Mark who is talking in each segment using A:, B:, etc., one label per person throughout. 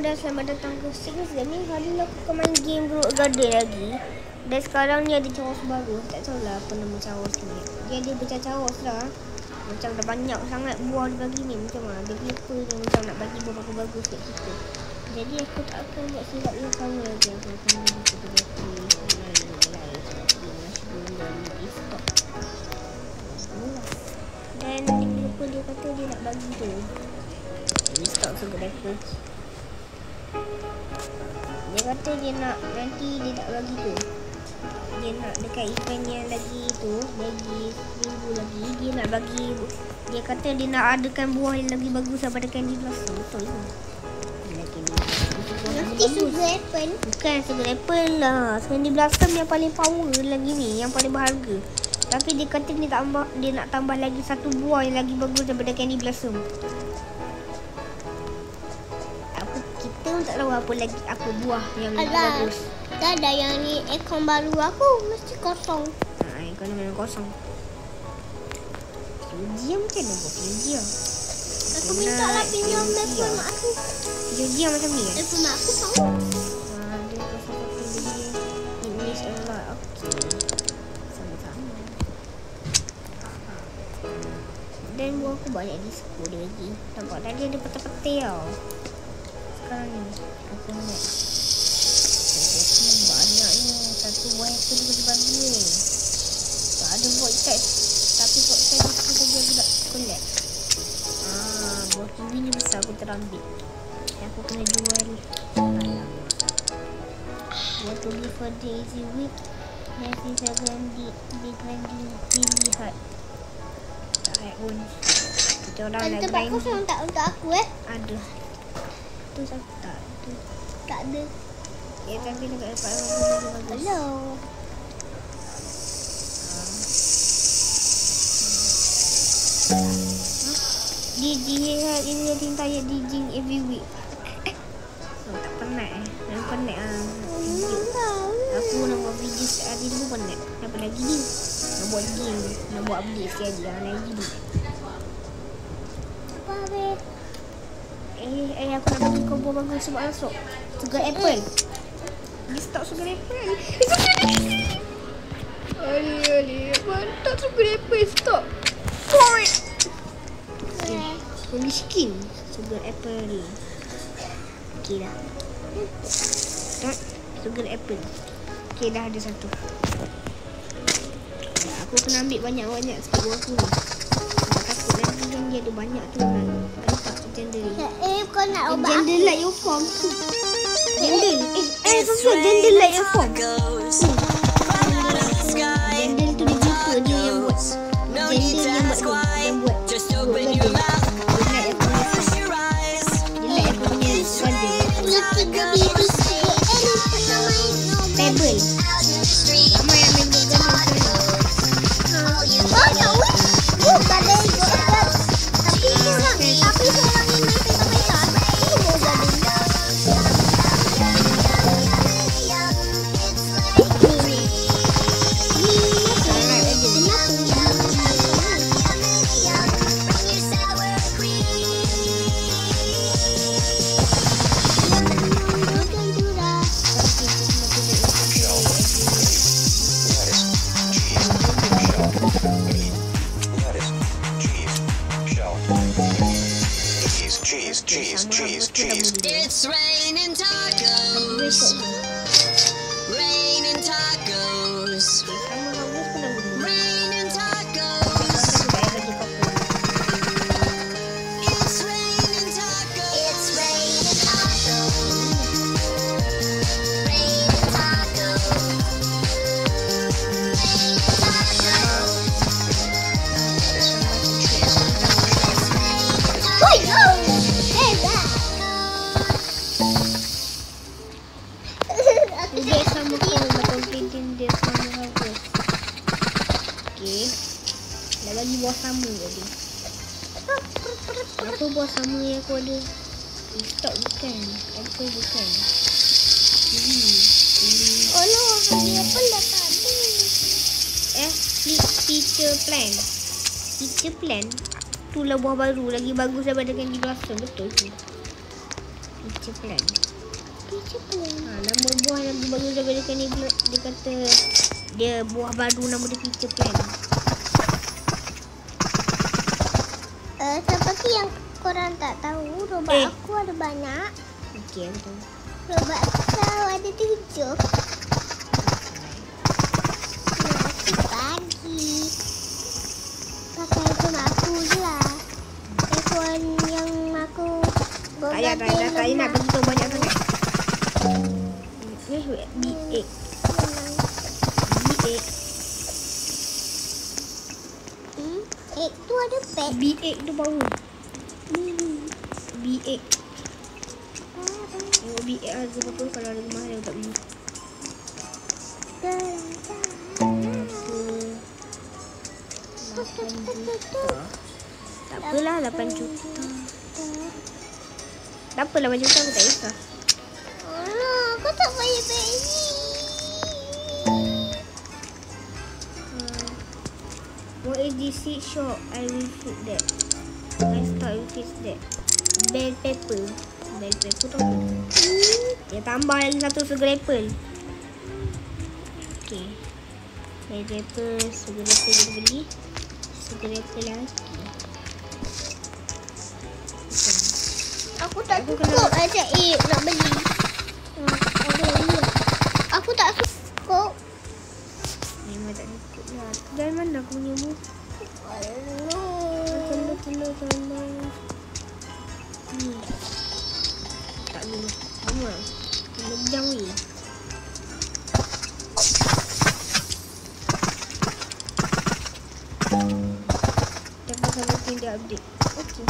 A: Bunda, selamat datang ke Six Gaming. Hari ni aku main game Road Garden lagi. Dan sekarang ni ada cawas baru. Tak tahu lah apa nama cawas ni. Dia ada macam cawas lah. Macam dah banyak sangat buah dia bagi ni. Macam mana dia lupa dia macam nak bagi buah bagus-bagus kat kita. Jadi aku tak akan buat silap yang sama lagi. Aku akan buat fotografi dan lupa dia kata dia nak bagi tu. Ini stok sugar apple. Dia kata dia nak nanti dia nak bagi tu. Dia nak dekat event yang lagi tu, lagi minggu lagi dia nak bagi. Dia kata dia nak adakan buah yang lagi bagus daripada Candy Blossom. Betul ke? Nanti sugar apple. Bukan sugar apple lah. Candy Blossom yang paling power lagi ni, yang paling berharga. Tapi dia kata dia nak tambah lagi satu buah yang lagi bagus daripada Candy Blossom. Kita pun tak tahu apa buah yang lebih bagus.
B: Tak ada yang ni aircon baru aku mesti kosong.
A: Aircon memang kosong. Dia macam mana buat dia?
B: Aku minta lah pinjam telefon mak aku.
A: Dia macam ni.
B: Telefon mak aku tahu.
A: Dia kosong dia. English a lot. Okay. Sama-sama. Dan buah aku banyak di sekolah dia lagi. Nampak tadi ada peta-peta tau. Sekarang ni aku nak banyaknya. Satu buah apple juga dibagi ni. Tak ada buat cat. Tapi buat cat aku saja aku nak collect. Buah kiwi ni besar aku terambil. Aku kena jual. Alamak. Buah tu for Daisy Week. Nanti saya ganti dilihat. Tak ada pun. Kita orang nak
B: tempat kosong tak untuk aku
A: Ada. Tu siapa tak? Tu.
B: Tak ada.
A: Ya tapi nak dapat bagus.
B: Hello.
A: DJ hari ni dia tanya DJ every week. Tak penat Yang penat Aku nak buat video sehari dulu penat. Apa lagi ni? Nak buat game. Nak buat update sekali lagi ni.
B: Apa habis?
A: Aku nak bagi combo bagus sebab masuk. Sugar apple. Dia stok sugar apple. Ali, mantap sugar apple stok. Holy skin sugar apple. Okey dah. Sugar apple. Okey dah ada satu. Aku kena ambil banyak-banyak sikit buah aku ni. Takut nanti yang dia ada banyak tu nampak jendel.
B: Kau nak ubat
A: jendel like your form. Jendel. Sesuai jendel like your form. Jendel tu dia jumpa dia yang buat. Jendel yang buat. Just open your mouth. Pebble. Ramai yang main game
B: tapi seorang yang main peta-peta
C: cheese. It's raining tacos. Raining tacos. Raining tacos. It's raining tacos. It's raining tacos. Raining tacos.
A: Dia sama kau macam painting dia sama aku. Okey. Dah bagi buah sama tadi. Apa buah sama yang aku ada? Stok bukan. Apple bukan.
B: Oh no, dia pun dah tak ada.
A: Peach plant. Peach plant. Itulah buah baru lagi bagus daripada Candy Blossom. Betul tu. Peach plant.
B: Picture plane.
A: Nama buah yang baru daripada ni dia kata dia buah baru nama dia Peter Pan.
B: Seperti yang korang tak tahu, robot aku ada banyak.
A: Okey, aku tahu.
B: Robot kau ada 7. Aku bagi pakai iPhone aku je lah. iPhone yang aku
A: Tak payah nak bagi tahu banyak sangat. B8.
B: B8 tu ada pet.
A: B8 tu bau. B8. Tengok B8 harga berapa kalau ada mahal dia tak beli. Tak apalah 8 juta. Tak apa 8 juta aku tak kisah.
B: Alah, kau tak payah beli.
A: What is this seed shop? I will fix that. I start will fix that. Bell pepper. Bell pepper tu apa? Dia tambah lagi satu sugar apple. Okay. Bell pepper, sugar apple kita beli. Sugar apple lagi.
B: Aku tak cukup ajak nak beli. Aku tak cukup.
A: Memang tak cukup lah. Dari mana aku punya mu? Telur. Tak dulu. Lama. Lejang weh. Dapat sampai sini dia update. Okey.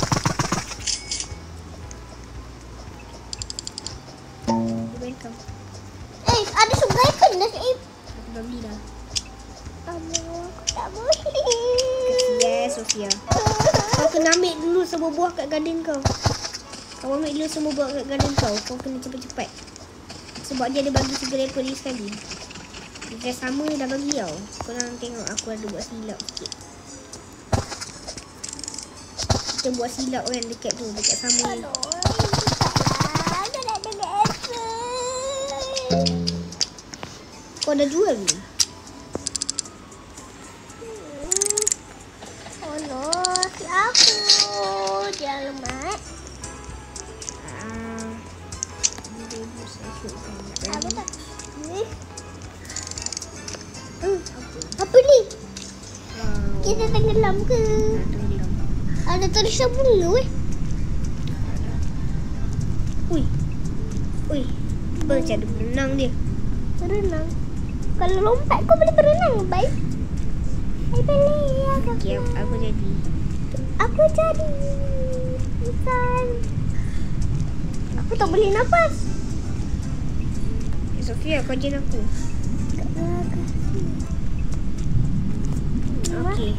A: Welcome.
B: Ada sungai pedas.
A: Aku dah beli dah.
B: Aku tak boleh.
A: Yes, Sofia. Kau kena ambil dulu semua buah kat garden kau. Kau ambil dulu semua buah kat garden kau. Kau kena cepat-cepat. Sebab dia ada bagi 3 apple ni sekali. Dia sama dah bagi tau. Korang tengok aku ada buat silap sikit. Kita buat silap kan dekat tu. Dekat sama ni.
B: Aku nak dengar apple.
A: Kau dah jual ni?
B: Oh no, si aku. Jangan lemat. Aku tak. Apa ni? Kita tenggelam ke? Ada tulisan bunga weh.
A: Ui. Macam ada berenang dia.
B: Berenang. Kalau lompat kau boleh berenang, baik? Boleh.
A: Okay, aku jadi.
B: Aku jadi ikan. Aku tak boleh nafas.
A: Sofia, kau ajar aku. Okey.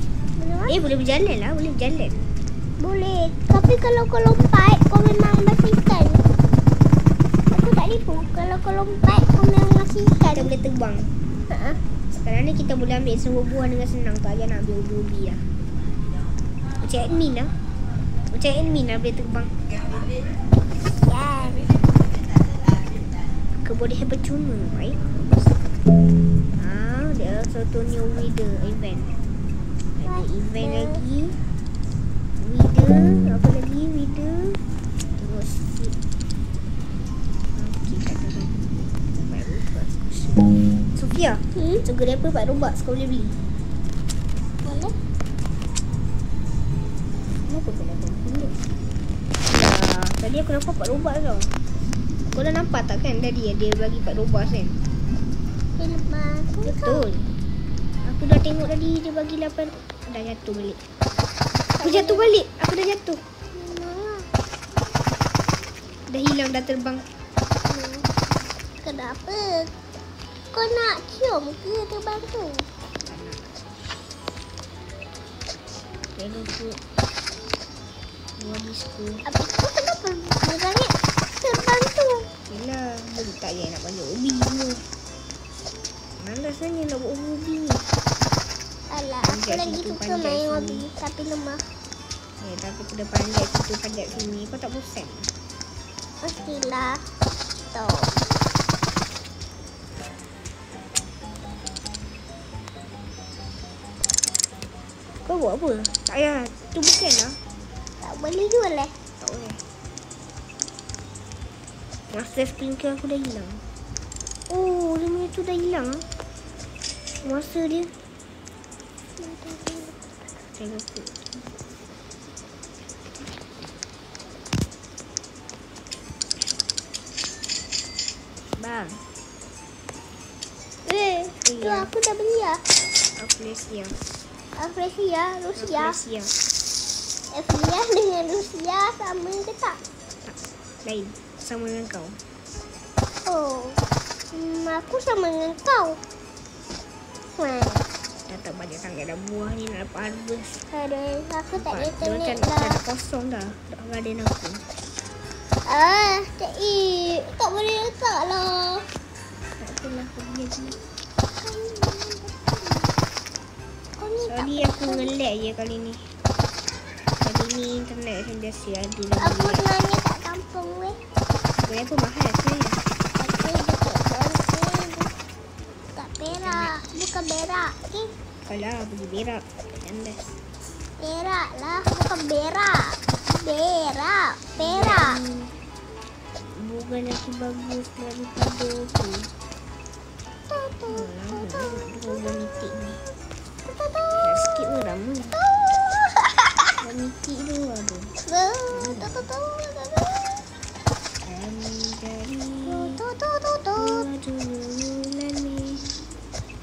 A: Boleh berjalan lah. Boleh berjalan.
B: Boleh. Tapi kalau kau lompat, kau memang masih ikan. Aku tak tipu. Kalau kau lompat, kau memang masih ikan.
A: Kita boleh terbang. Sekarang ni kita boleh ambil semua buah dengan senang. Tak payah nak ambil ubi-ubi lah. Macam admin lah. Boleh terbang.
B: Kan.
A: Kebolehan percuma, right? Dia satu new wither event. Ada event lagi. Wither, apa lagi? Wither. Terus okey, tak tahu. Sofia, sugar apple 4 robux kau boleh beli.
B: Boleh.
A: Kenapa kau nak beli? Tadi aku nampak 4 robux tau. Kau dah nampak tak kan tadi dia bagi 4 robux kan?
B: Lepas tu
A: Betul. Aku dah tengok tadi dia bagi 8. Dah jatuh balik. Aku dah jatuh. Dah hilang, dah terbang.
B: Kenapa? Kau nak cium ke terbang tu?
A: Hello food. Buat disco.
B: Habis tu kenapa berangit terbang tu?
A: Yelah, boleh tak payah nak banyak ubi semua. Mana rasanya nak buat ubi ni?
B: Alah, aku lagi suka main hobi tapi lemah.
A: Tapi aku dah pandai situ, pandai sini. Kau tak bosan?
B: Pastilah. Betul.
A: Kau buat apa? Tak payah. Tu bukan lah.
B: Tak boleh jual eh.
A: Tak boleh. Master skincare aku dah hilang. Oh, dia tu dah hilang. Masa dia. Tengok aku. Bang.
B: Tu
A: Iya.
B: aku dah beli lah.
A: Aflesia.
B: Rusia.
A: Aflesia.
B: Rusia dengan Rusia sama ke tak?
A: Tak. Lain. Sama dengan kau.
B: Oh. Aku sama dengan kau.
A: Dah tak banyak sangat dah buah ni nak dapat harvest.
B: Aduh, aku tak ada
A: Dia macam
B: internet lah.
A: dah kosong dah. Dah garden aku.
B: Tak tak boleh letak lah.
A: Tak apalah aku pergi lagi.
B: Kau ni tak
A: Sorry aku nge-lag je kali ni. Kali ni internet macam biasa ada dah
B: Aku
A: lag.
B: sebenarnya kat kampung weh.
A: Berapa mahal sebenarnya?
B: Aku dekat Tonsil. Kat Perak. Bukan Berak.
A: Kalau pergi berak. Candas.
B: Perak lah. Bukan Berak. Perak.
A: Bukan aku bagus daripada tu. Lama nak dua mitik ni. Nak skip pun lama. Dua mitik tu aduh. Kami dari bulan ni.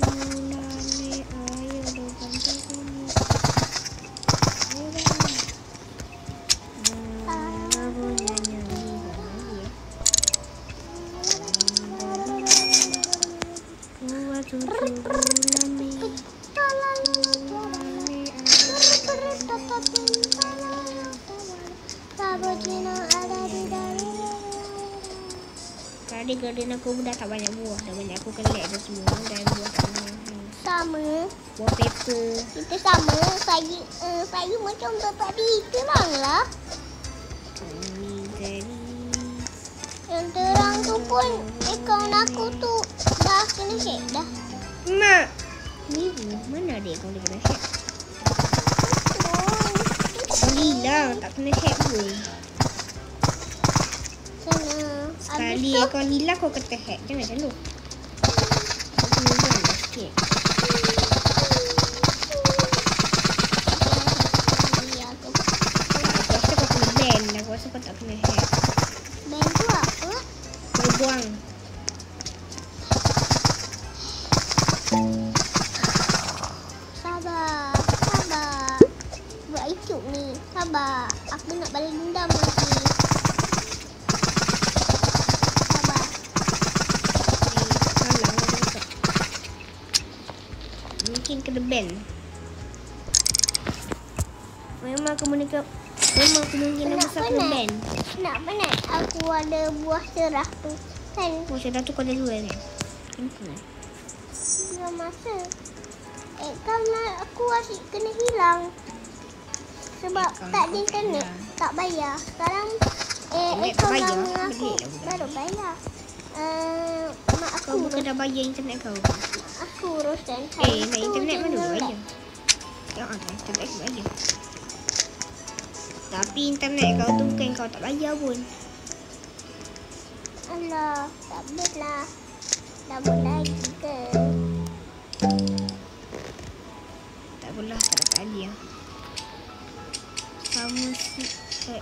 A: Bulan ni ayo depan kami. Aku nyanyi lagi ya. Waktu bulan ni. Tadi garden aku dah tak banyak buah. Dah banyak aku collect dah semua. Dan buah tak banyak.
B: Sama.
A: Buah paper.
B: Kita sama. Saya macam tu tadi. Terang lah.
A: Kami dari
B: Yang terang tu pun akaun aku tu dah kena hack dah.
A: Mak. Ni mana dia kau dia kena hack? Kau hilang tak kena hack pun.
B: Sana.
A: Sekali
B: Habis tu
A: kau hilang kau kata hack. Jangan macam tu. Kau kena buang dah sikit. Aku rasa kau kena ban dah. Aku rasa kau tak kena hack.
B: band tu apa?
A: Kau buang.
B: Sabar. Buat YouTube ni. Sabar. Aku nak balas dendam lagi. Sabar.
A: Salah aku cakap. Mungkin kena ban. Memang kemungkinan besar kena ban.
B: Penat. Aku ada buah cerah tu. Kan?
A: Macam dah tu kau dah jual kan? Kenapa?
B: Belum masa. Kan aku asyik kena hilang. Sebab
A: Akaun
B: tak ada
A: kau
B: internet.
A: hilang.
B: Tak bayar. Sekarang
A: Internet tak
B: akaun
A: bayar?
B: lama aku
A: Beli lah budak.
B: baru bayar. Mak
A: Kau
B: aku
A: bukan dah bayar internet kau?
B: aku uruskan.
A: Nak internet mana bayar? Ya, internet aku bayar. Tapi internet kau tu bukan kau tak bayar pun.
B: Alah, tak bet lah. Dah lagi ke?
A: Tak apalah, tak dapat hadiah. Sama si... Tak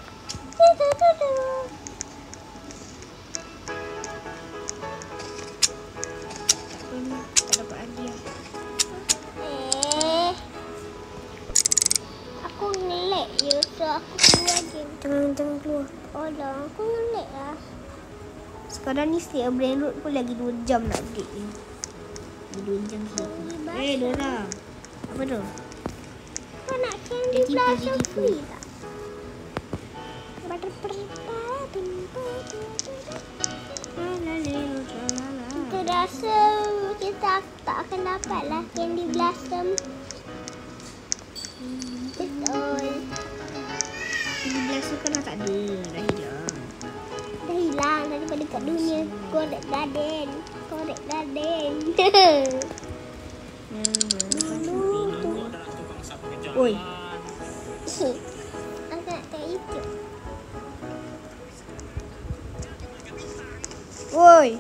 A: apalah, tak dapat hadiah.
B: Aku ngelek je. So aku keluar game.
A: Jangan keluar.
B: Oh dah, aku ngelek lah.
A: Sekarang ni stay Brain Road pun lagi 2 jam nak update ni. Lagi 2 jam lagi. Dora. Apa tu?
B: Kau nak
A: Dia
B: candy
A: tipu,
B: blossom
A: dia tipu.
B: free tak? Kita rasa kita tak akan dapat lah candy blossom. Betul.
A: 17 tu kan dah tak ada. Dah hilang.
B: Dah hilang. Dah daripada kat dunia. Korek Garden. Korek Garden. Dulu tu.
A: Oi.
B: Aku nak tengok YouTube.
A: Woi.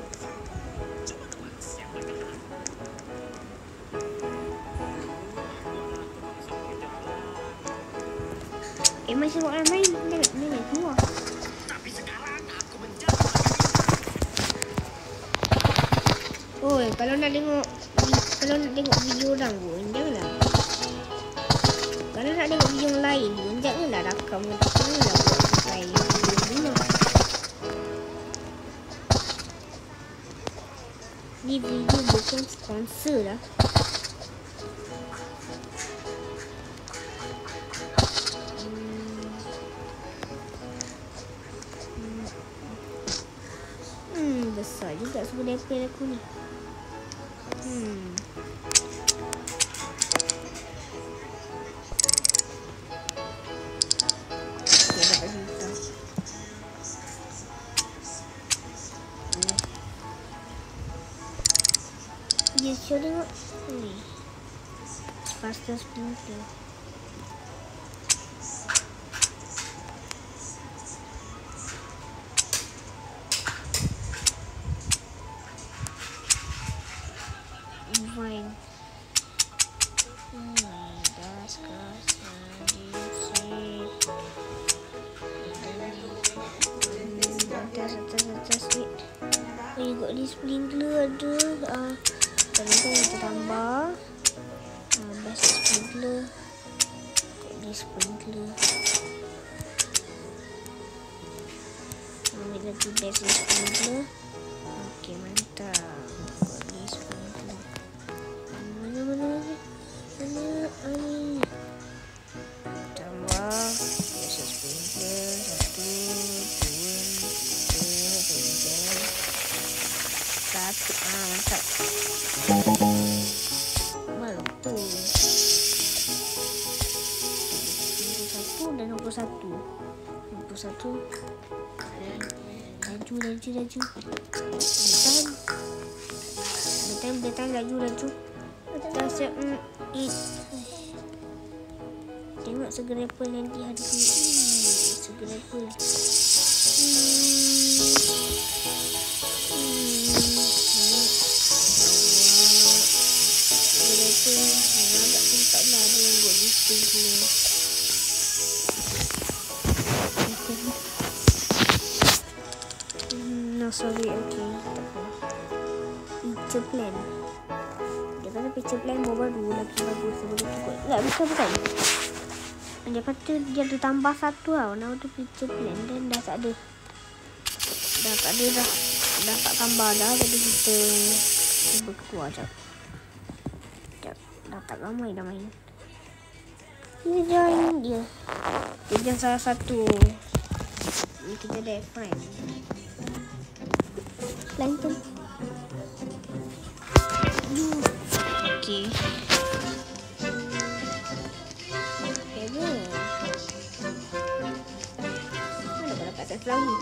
A: Masih orang main. Tengok keluar. Oi, kalau nak tengok video orang pun janganlah. Kalau nak tengok video yang lain pun janganlah rakam buat sampai video. Ni video bukan sponsor lah. Besar juga super dapil aku ni. Okay, dapat cerita. Dia show tengok. Faster splinter. Fine. That's cross. Atas ni. Oh, you got this sprinkler ada. Kalau kita tambah. Best sprinkler. Got this sprinkler. Ambil lagi best sprinkler. Okay, mantap. Got this sprinkler. Mana ni? Tambah best sprinkler. 1, 2, 3, 4, 5, 6, 7. Mantap. Mantap. 21 dan 21. 21. Laju. Betan, laju. Betan siap. Tengok segera apple nanti hari ni. Segera apple. Agak sempat lah dia buat display. No, sorry, okay. Picture plan. Dia kata picture plan baru lagi bagus sebelum cukup. Bukan. Dia kata dia ada tambah satu tau. Nama tu picture plan. Dan dah tak ada. Dah tak tambah dah. Jadi kita cuba keluar sekejap. Dah tak ramai dah main. Kita join dia. Dia join salah satu. Kita dah friend. Lantern. Okay. Mana kau dapat set lagi?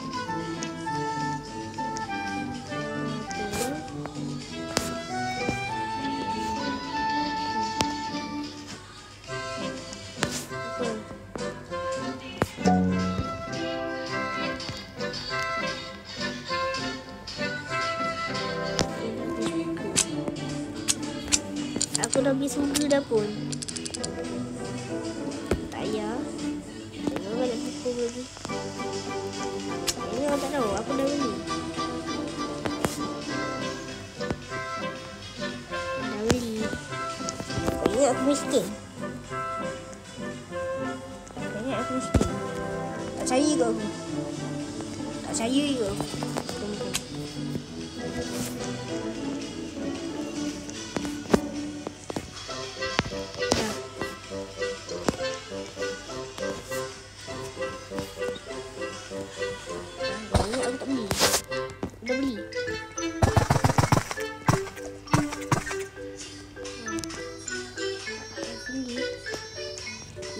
A: Aku dah beli sugar dah pun. Tak payah. Tengok balik pukul lagi. Ini orang tak tahu. Aku dah beli. Kau ingat aku miskin? Tak percaya ke aku? Tak percaya ke aku?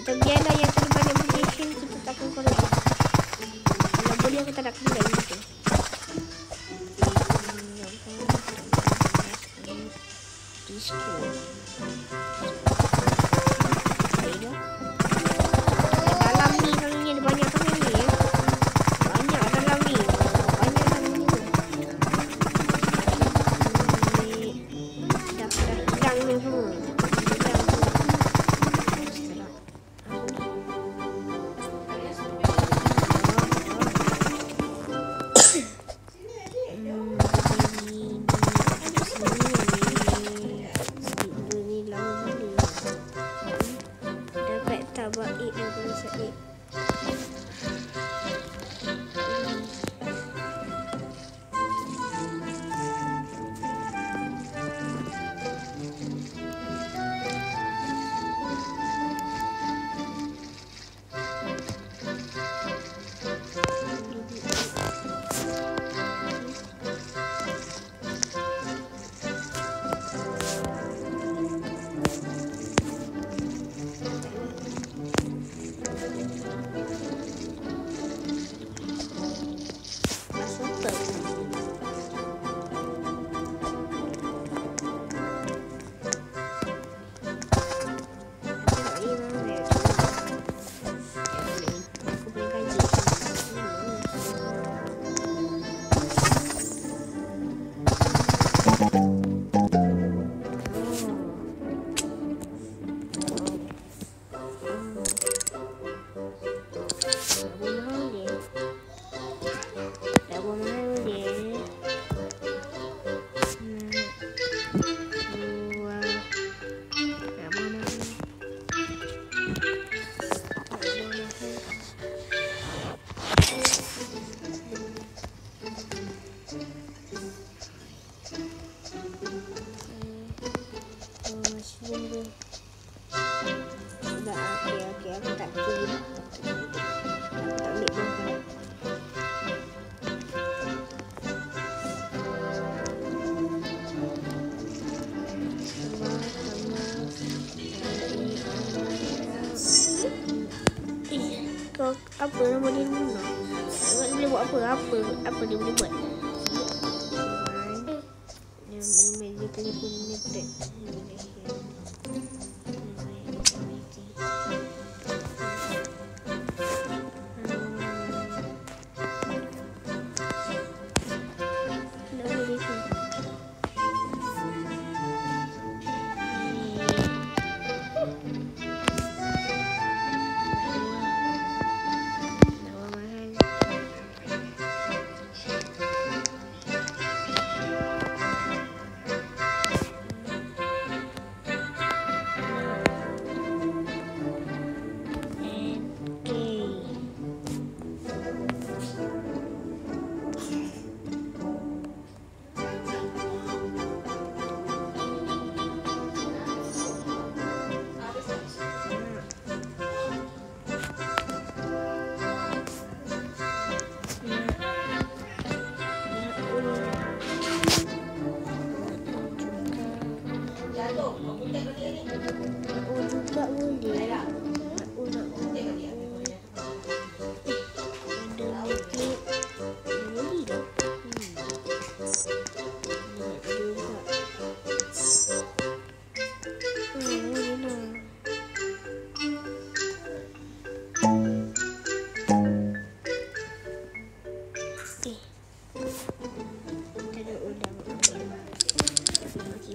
A: Kita biarlah yang terlibat application kita takkan korek. Kalau boleh kita nak kena gitu. kau apa nama dia Luna. Dia boleh buat apa dia boleh buat? Dia telefon ni break.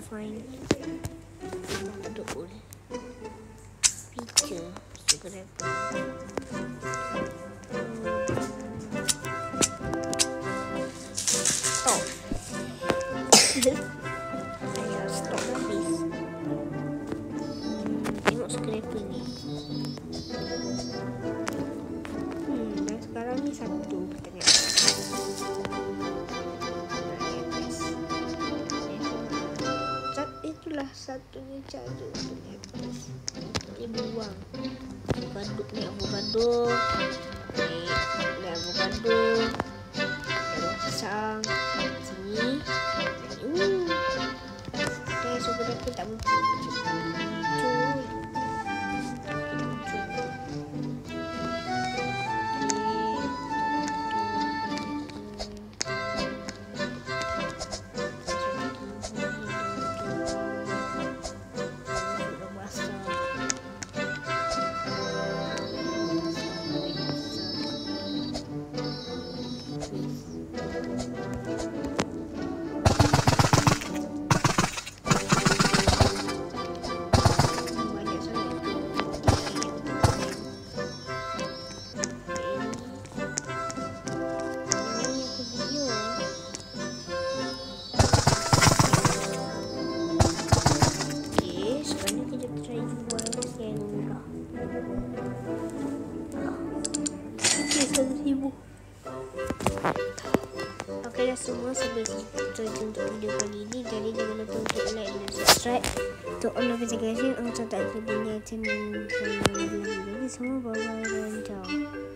A: Fine. Betul. Picture segera. Stop. Saya stop habis. Tengok scraper ni. Dan sekarang ni satu kita lihat. Itulah satunya cara untuk habis. Dia buang avocado ni, avocado daun pisang sini. Okay, so kita tak muncul. Okey dah semua sampai situ untuk video kali ini. Jadi jangan lupa untuk like dan subscribe untuk on notification untuk tak terlepas channel lagi semua. Bye bye dan ciao.